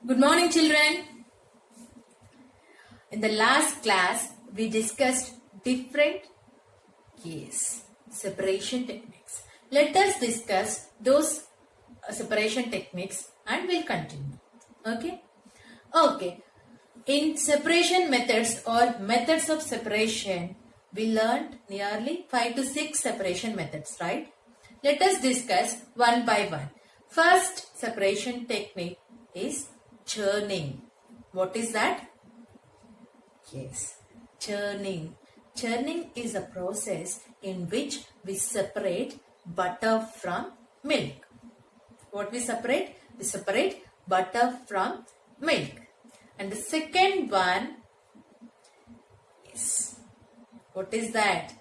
Good morning, children. In the last class, we discussed different separation techniques. Let us discuss those separation techniques and we'll continue. Okay. In separation methods or methods of separation, we learned nearly 5 to 6 separation methods, right? Let us discuss one by one. First separation technique is churning. What is that? Yes, churning. Churning is a process in which we separate butter from milk. What we separate? We separate butter from milk. And the second one is, what is that?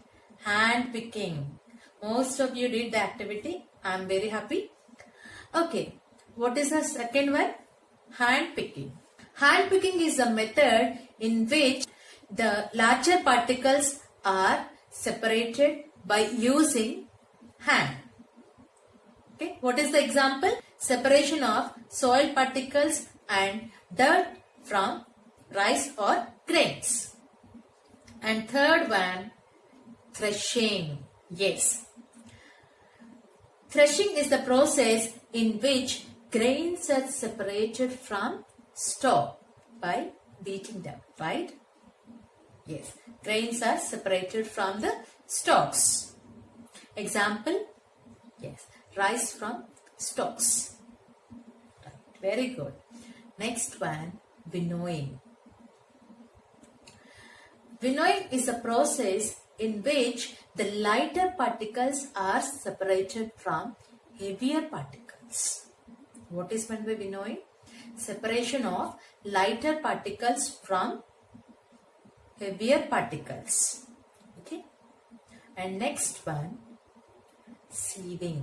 Hand picking. Most of you did the activity. I am very happy. Okay, what is the second one? Hand picking. Hand picking is a method in which the larger particles are separated by using hand. Okay, what is the example? Separation of soil particles and dirt from rice or grains. And third one, threshing. Yes. Threshing is the process in which grains are separated from straw by beating them, right? Yes, grains are separated from the stalks. Example, yes, rice from stalks. Right. Very good. Next one, winnowing. Winnowing is a process in which the lighter particles are separated from heavier particles. What is meant by winnowing? Separation of lighter particles from heavier particles. Okay. And next one, sieving.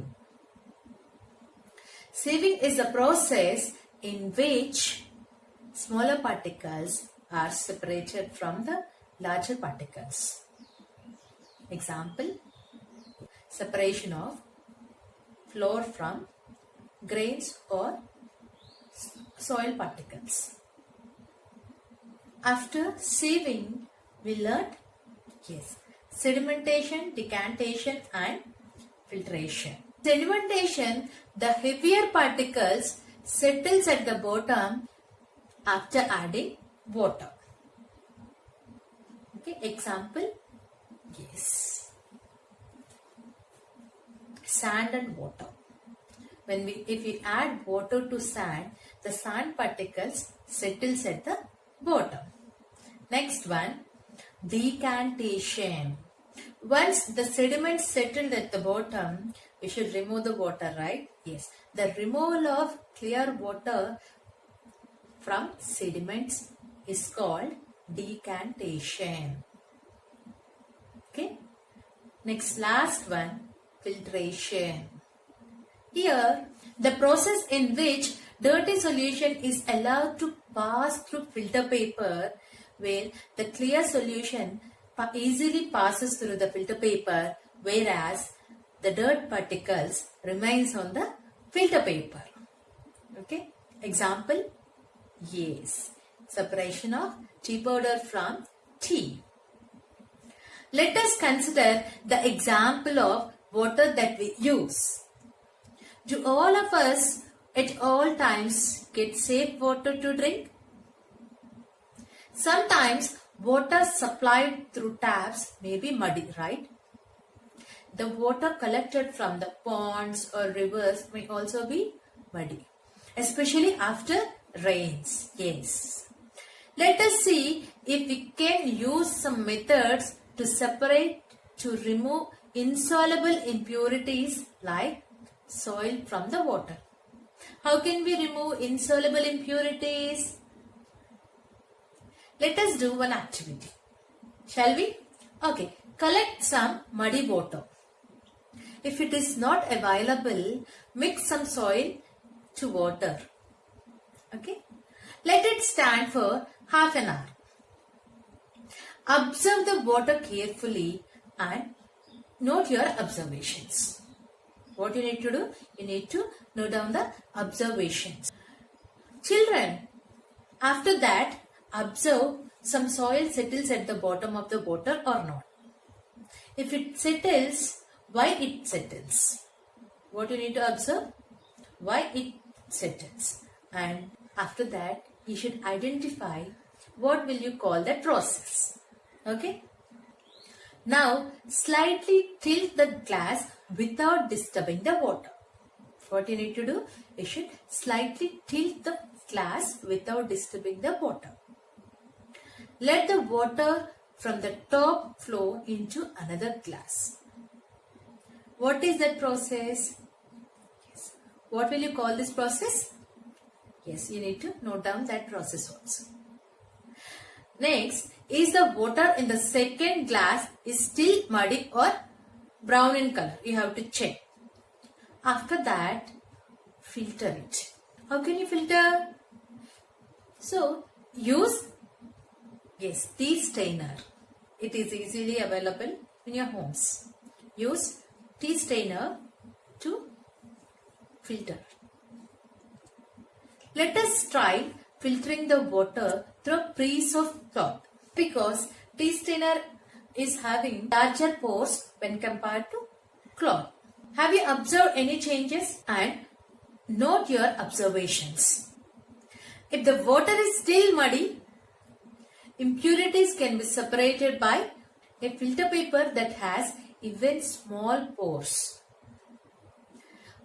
Sieving is a process in which smaller particles are separated from the larger particles. Example, separation of flour from grains or soil particles. After sieving, we learned sedimentation, decantation and filtration. Sedimentation, the heavier particles settles at the bottom after adding water. Okay, example, sand and water. If we add water to sand, the sand particles settles at the bottom. Next one, decantation. Once the sediments settled at the bottom, we should remove the water, right? Yes. The removal of clear water from sediments is called decantation. Okay. Next, last one, filtration. Here, the process in which dirty solution is allowed to pass through filter paper, where the clear solution easily passes through the filter paper, whereas the dirt particles remains on the filter paper. Okay. Example, separation of tea powder from tea. Let us consider the example of water that we use. Do all of us at all times get safe water to drink? Sometimes water supplied through taps may be muddy, right? The water collected from the ponds or rivers may also be muddy, especially after rains. Yes. Let us see if we can use some methods to remove insoluble impurities like soil from the water. How can we remove insoluble impurities? Let us do one activity. Shall we? Okay. Collect some muddy water. If it is not available, mix some soil to water. Okay. Let it stand for half an hour. Observe the water carefully and note your observations. What you need to do? You need to note down the observations. Children, After that, observe some soil settles at the bottom of the bottle or not. If it settles, why it settles? What you need to observe? Why it settles. And after that, you should identify what will you call that process. Okay? Now, slightly tilt the glass without disturbing the water. What you need to do? You should slightly tilt the glass without disturbing the water. Let the water from the top flow into another glass. What is that process? Yes. What will you call this process? Yes, you need to note down that process also. Next, is the water in the second glass is still muddy or brown in color? You have to check. After that, filter it. How can you filter? So, use tea strainer. It is easily available in your homes. Use tea strainer to filter. Let us try filtering the water through a piece of cloth, because tea strainer is having larger pores when compared to cloth. Have you observed any changes? And note your observations. If the water is still muddy, impurities can be separated by a filter paper that has even small pores.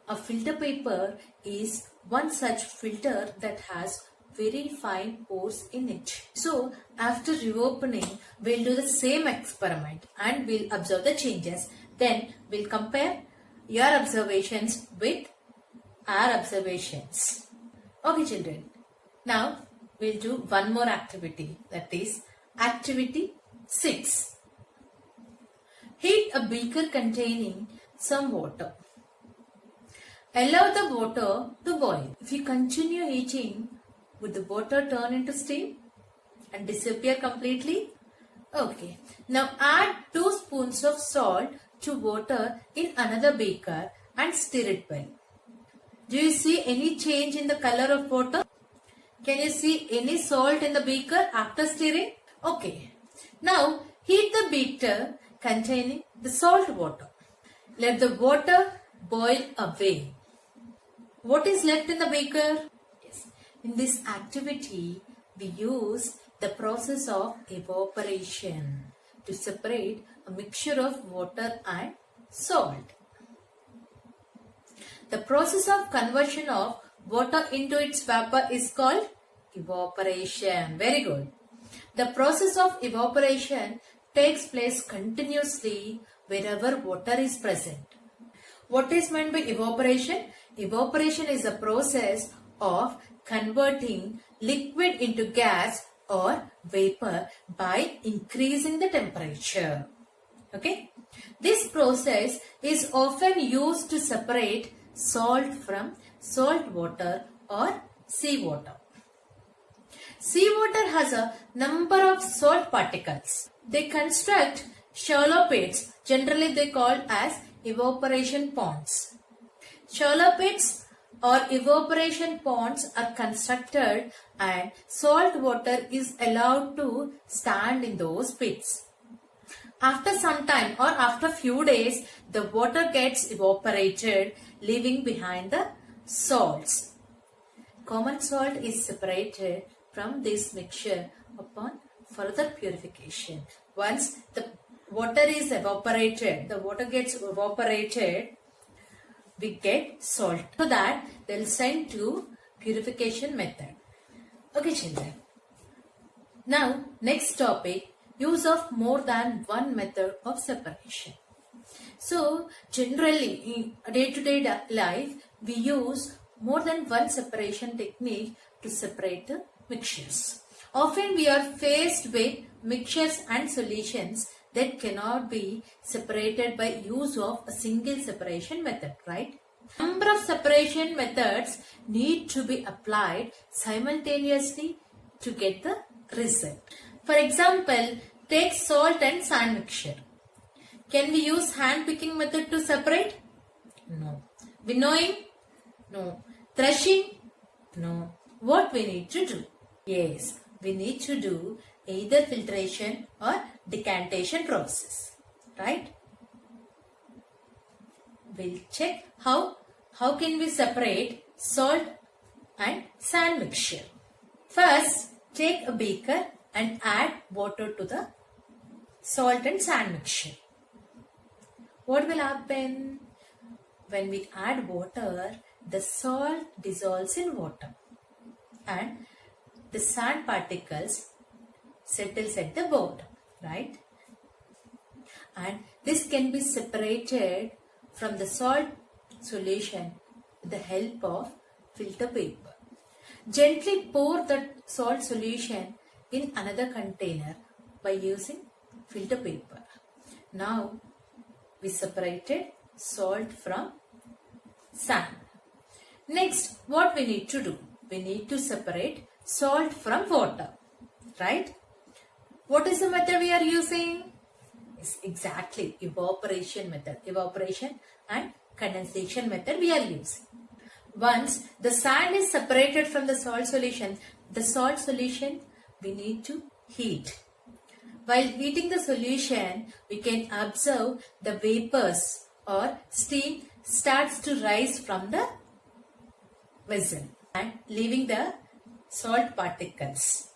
A filter paper is one such filter that has very fine pores in it. So, after reopening, we'll do the same experiment and we'll observe the changes. Then, we'll compare your observations with our observations. Okay, children. Now, we'll do one more activity, that is activity 6. Heat a beaker containing some water. Allow the water to boil. If you continue heating, would the water turn into steam and disappear completely? Okay. Now add 2 spoons of salt to water in another beaker and stir it well. Do you see any change in the color of water? Can you see any salt in the beaker after stirring? Okay. Now heat the beaker containing the salt water. Let the water boil away. What is left in the beaker? Yes. In this activity, we use the process of evaporation to separate a mixture of water and salt. The process of conversion of water into its vapor is called evaporation. Very good. The process of evaporation takes place continuously wherever water is present. What is meant by evaporation? Evaporation is a process of converting liquid into gas or vapor by increasing the temperature. Okay? This process is often used to separate salt from salt water or seawater. Seawater has a number of salt particles. They construct shallow pits, generally they called as evaporation ponds. Shallow pits or evaporation ponds are constructed and salt water is allowed to stand in those pits. After some time or after few days, the water gets evaporated, leaving behind the salts. Common salt is separated from this mixture upon further purification. Once the water is evaporated, the water gets evaporated, we get salt. So that they'll send to purification method. Okay, children. Now, next topic, use of more than one method of separation. So, generally in day-to-day life, we use more than one separation technique to separate the mixtures. Often we are faced with mixtures and solutions that cannot be separated by use of a single separation method, right? Number of separation methods need to be applied simultaneously to get the result. For example, take salt and sand mixture. Can we use hand picking method to separate? No. Winnowing? No. Threshing? No. What we need to do? Yes, we need to do either filtration or decantation process, right? We'll check how can we separate salt and sand mixture. First, take a beaker and add water to the salt and sand mixture. What will happen? When we add water, the salt dissolves in water and the sand particles settles at the bottom, right? And this can be separated from the salt solution with the help of filter paper. Gently pour the salt solution in another container by using filter paper. Now we separated salt from sand. Next, what we need to do? We need to separate salt from water, right? What is the method we are using? Yes, exactly, evaporation method. Evaporation and condensation method we are using. Once the sand is separated from the salt solution we need to heat. While heating the solution, we can observe the vapors or steam starts to rise from the vessel and leaving the salt particles.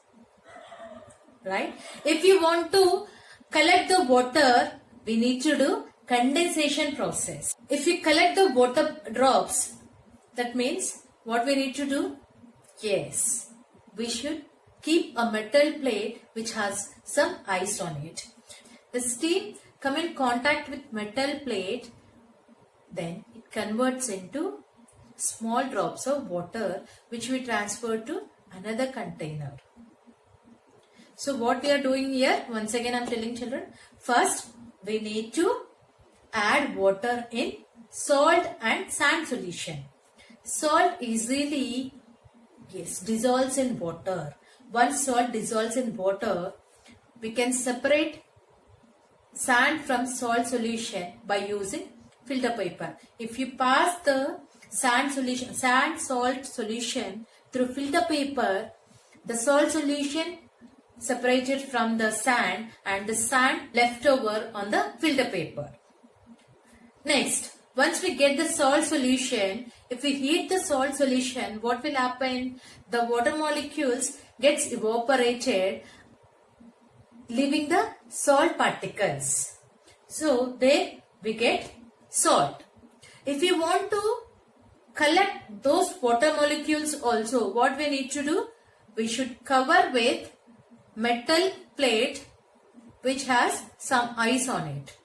Right? If you want to collect the water, we need to do condensation process. If we collect the water drops, that means what we need to do? Yes, we should keep a metal plate which has some ice on it. The steam come in contact with metal plate, then it converts into small drops of water which we transfer to another container. So what we are doing here, once again I am telling children, first we need to add water in salt and sand solution. Salt easily dissolves in water. Once salt dissolves in water, we can separate sand from salt solution by using filter paper. If you pass the sand salt solution through filter paper, the salt solution separated from the sand and the sand left over on the filter paper. Next, once we get the salt solution, if we heat the salt solution, what will happen? The water molecules gets evaporated, leaving the salt particles. So there we get salt. If you want to collect those water molecules also, what we need to do? We should cover with metal plate which has some ice on it.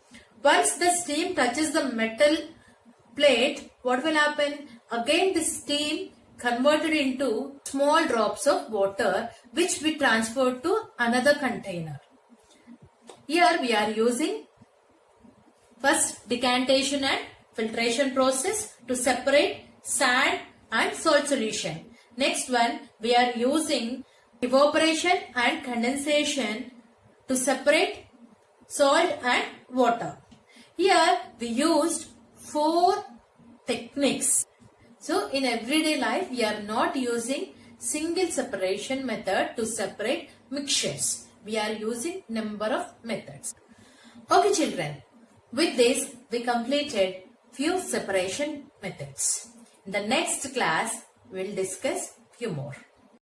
Once the steam touches the metal plate, what will happen? Again the steam converted into small drops of water which we transfer to another container. Here we are using first decantation and filtration process to separate sand and salt solution. Next one, we are using evaporation and condensation to separate salt and water. Here we used 4 techniques. So in everyday life we are not using single separation method to separate mixtures. We are using number of methods. Okay children, with this we completed few separation methods. In the next class we will discuss few more.